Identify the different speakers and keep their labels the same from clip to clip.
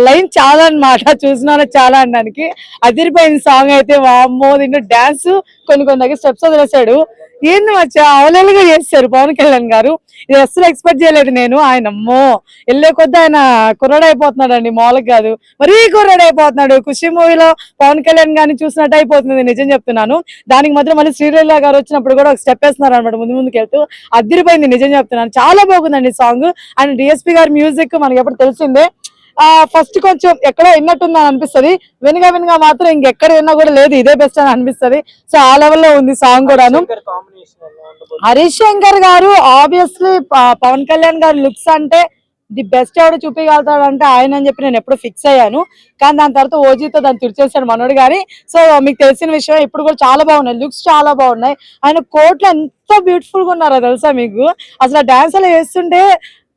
Speaker 1: Line చాలా అన్నమాట. చూసిన చాలా అనడానికి. అదిరిపోయింది సాంగ్ అయితే. వామ్మో దీంట్లో డాన్స్ కొన్ని దగ్గర స్టెప్స్ వదిలేసాడు. ఏంది మచ్చా అవలేలుగా చేస్తారు పవన్ కళ్యాణ్ గారు. ఇది అస్సలు ఎక్స్పెక్ట్ చేయలేదు నేను. ఆయన అమ్మో వెళ్ళే కొద్ది ఆయన కుర్రాడు అయిపోతున్నాడు అండి, మామూలుగా కాదు, మరీ కుర్రాడు అయిపోతున్నాడు. ఖుషి మూవీలో పవన్ కళ్యాణ్ గారిని చూసినట్టు అయిపోతుంది, నిజం చెప్తున్నాను. దానికి మాత్రం మళ్ళీ శ్రీలీల గారు వచ్చినప్పుడు కూడా ఒక స్టెప్ వేస్తున్నారు అనమాట, ముందుకు వెళ్తూ. అదిరిపోయింది, నిజం చెప్తున్నాను. చాలా బాగుందండి సాంగ్. అండ్ డిఎస్పీ గారి మ్యూజిక్ మనకి ఎప్పుడు తెలిసిందే. ఫస్ట్ కొంచెం ఎక్కడో విన్నట్టుంది అని అనిపిస్తుంది, వినగా మాత్రం ఇంకెక్కడ విన్నా కూడా లేదు, ఇదే బెస్ట్ అని అనిపిస్తుంది. సో ఆ లెవెల్లో ఉంది సాంగ్ కూడాను. హరీష్ శంకర్ గారు ఆబ్వియస్లీ పవన్ కళ్యాణ్ గారు లుక్స్ అంటే ది బెస్ట్ ఎవడు చూపించగలుగుతాడు అంటే ఆయన అని చెప్పి నేను ఎప్పుడు ఫిక్స్ అయ్యాను. కానీ దాని తర్వాత ఓజీతో దాన్ని తుడిచేసాడు మనోడు గారి. సో మీకు తెలిసిన విషయం, ఇప్పుడు కూడా చాలా బాగున్నాయి, లుక్స్ చాలా బాగున్నాయి. ఆయన కోట్లు ఎంత బ్యూటిఫుల్ గా ఉన్నారో తెలుసా మీకు. అసలు ఆ డాన్స్ అలా వేస్తుంటే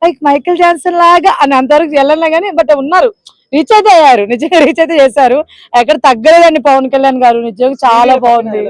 Speaker 1: లైక్ మైకేల్ జాన్సన్ లాగా అని అంతవరకు వెళ్ళలే కానీ, బట్ ఉన్నారు, రీచ్ అయితే అయ్యారు, నిజంగా రీచ్ అయితే చేశారు. ఎక్కడ తగ్గలేదండి పవన్ కళ్యాణ్ గారు, నిజంగా చాలా బాగుంది.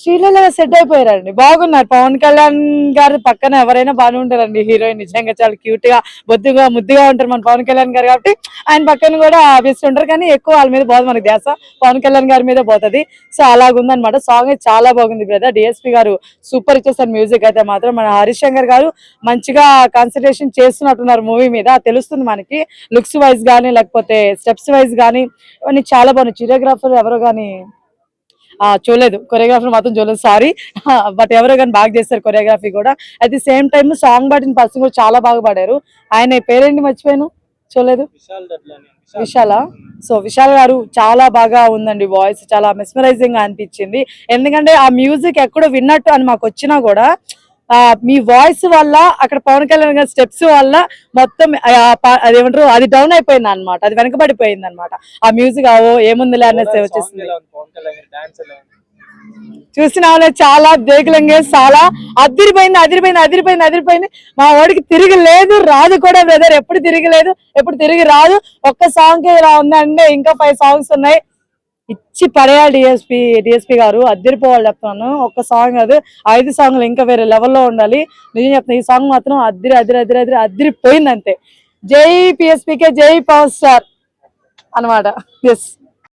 Speaker 1: శ్రీలీల సెట్ అయిపోయారండి, బాగున్నారు. పవన్ కళ్యాణ్ గారు పక్కన ఎవరైనా బాగానే ఉంటారండి. హీరోయిన్ నిజంగా చాలా క్యూట్ గా బొద్దుగా ముద్దుగా ఉంటారు మన పవన్ కళ్యాణ్ గారు, కాబట్టి ఆయన పక్కన కూడా ఆబ్వియస్ ఉంటారు. కానీ ఎక్కువ వాళ్ళ మీద పోదు మనకి ధ్యాస, పవన్ కళ్యాణ్ గారి మీద పోతుంది. సో అలాగుందనమాట. సాంగ్ అయితే చాలా బాగుంది బ్రదర్. డిఎస్పీ గారు సూపర్ ఇచ్చేసారు మ్యూజిక్ అయితే మాత్రం. మన హరీష్ శంకర్ గారు మంచిగా కాన్సన్ట్రేషన్ చేస్తున్నట్టున్నారు మూవీ మీద, తెలుస్తుంది మనకి. లుక్స్ వైజ్ గానీ లేకపోతే స్టెప్స్ వైజ్ గానీ ఇవన్నీ చాలా బాగున్నాయి. చిరియోగ్రాఫర్ ఎవరో గానీ చూడలేదు, కొరియోగ్రాఫర్ మాత్రం చూడలేదు, సారీ. బట్ ఎవరో కానీ బాగా చేస్తారు కొరియోగ్రఫీ కూడా. At the same time song పాడిన పర్సన్ కూడా చాలా బాగా పాడారు. ఆయన పేరేంటి మర్చిపోయాను, చూడలేదు. విశాల. సో విశాల్ గారు చాలా బాగా ఉందండి, వాయిస్ చాలా మెస్మరైజింగ్ గా అనిపించింది. ఎందుకంటే ఆ మ్యూజిక్ ఎక్కడో విన్నట్టు అని మాకు వచ్చినా కూడా మీ వాయిస్ వల్ల అక్కడ పవన్ కళ్యాణ్ గారి స్టెప్స్ వల్ల మొత్తం అదేమంటారు అది డౌన్ అయిపోయింది అనమాట, అది వెనకబడిపోయింది అనమాట. ఆ మ్యూజిక్ ఏముందిలే అనేసి వచ్చేసింది. చూసిన చాలా దేకులంగా చాలా అదిరిపోయింది. మా వాడికి తిరిగి లేదు, రాదు కూడా బ్రదర్. ఎప్పుడు తిరిగి లేదు, ఎప్పుడు తిరిగి రాదు. ఒక్క సాంగ్ ఇలా ఉందంటే ఇంకా 5 సాంగ్స్ ఉన్నాయి. ఇచ్చి పడేయాలి డిఎస్పీ గారు, అదిరిపోవాలి చెప్తున్నాను. ఒక్క సాంగ్ అది 5 సాంగ్లు ఇంకా వేరే లెవెల్లో ఉండాలి. నిజం చెప్తున్నా, ఈ సాంగ్ మాత్రం అదిరిపోయింది అంతే. జై పిఎస్పీకే, జై పవర్ స్టార్ అనమాట. ఎస్.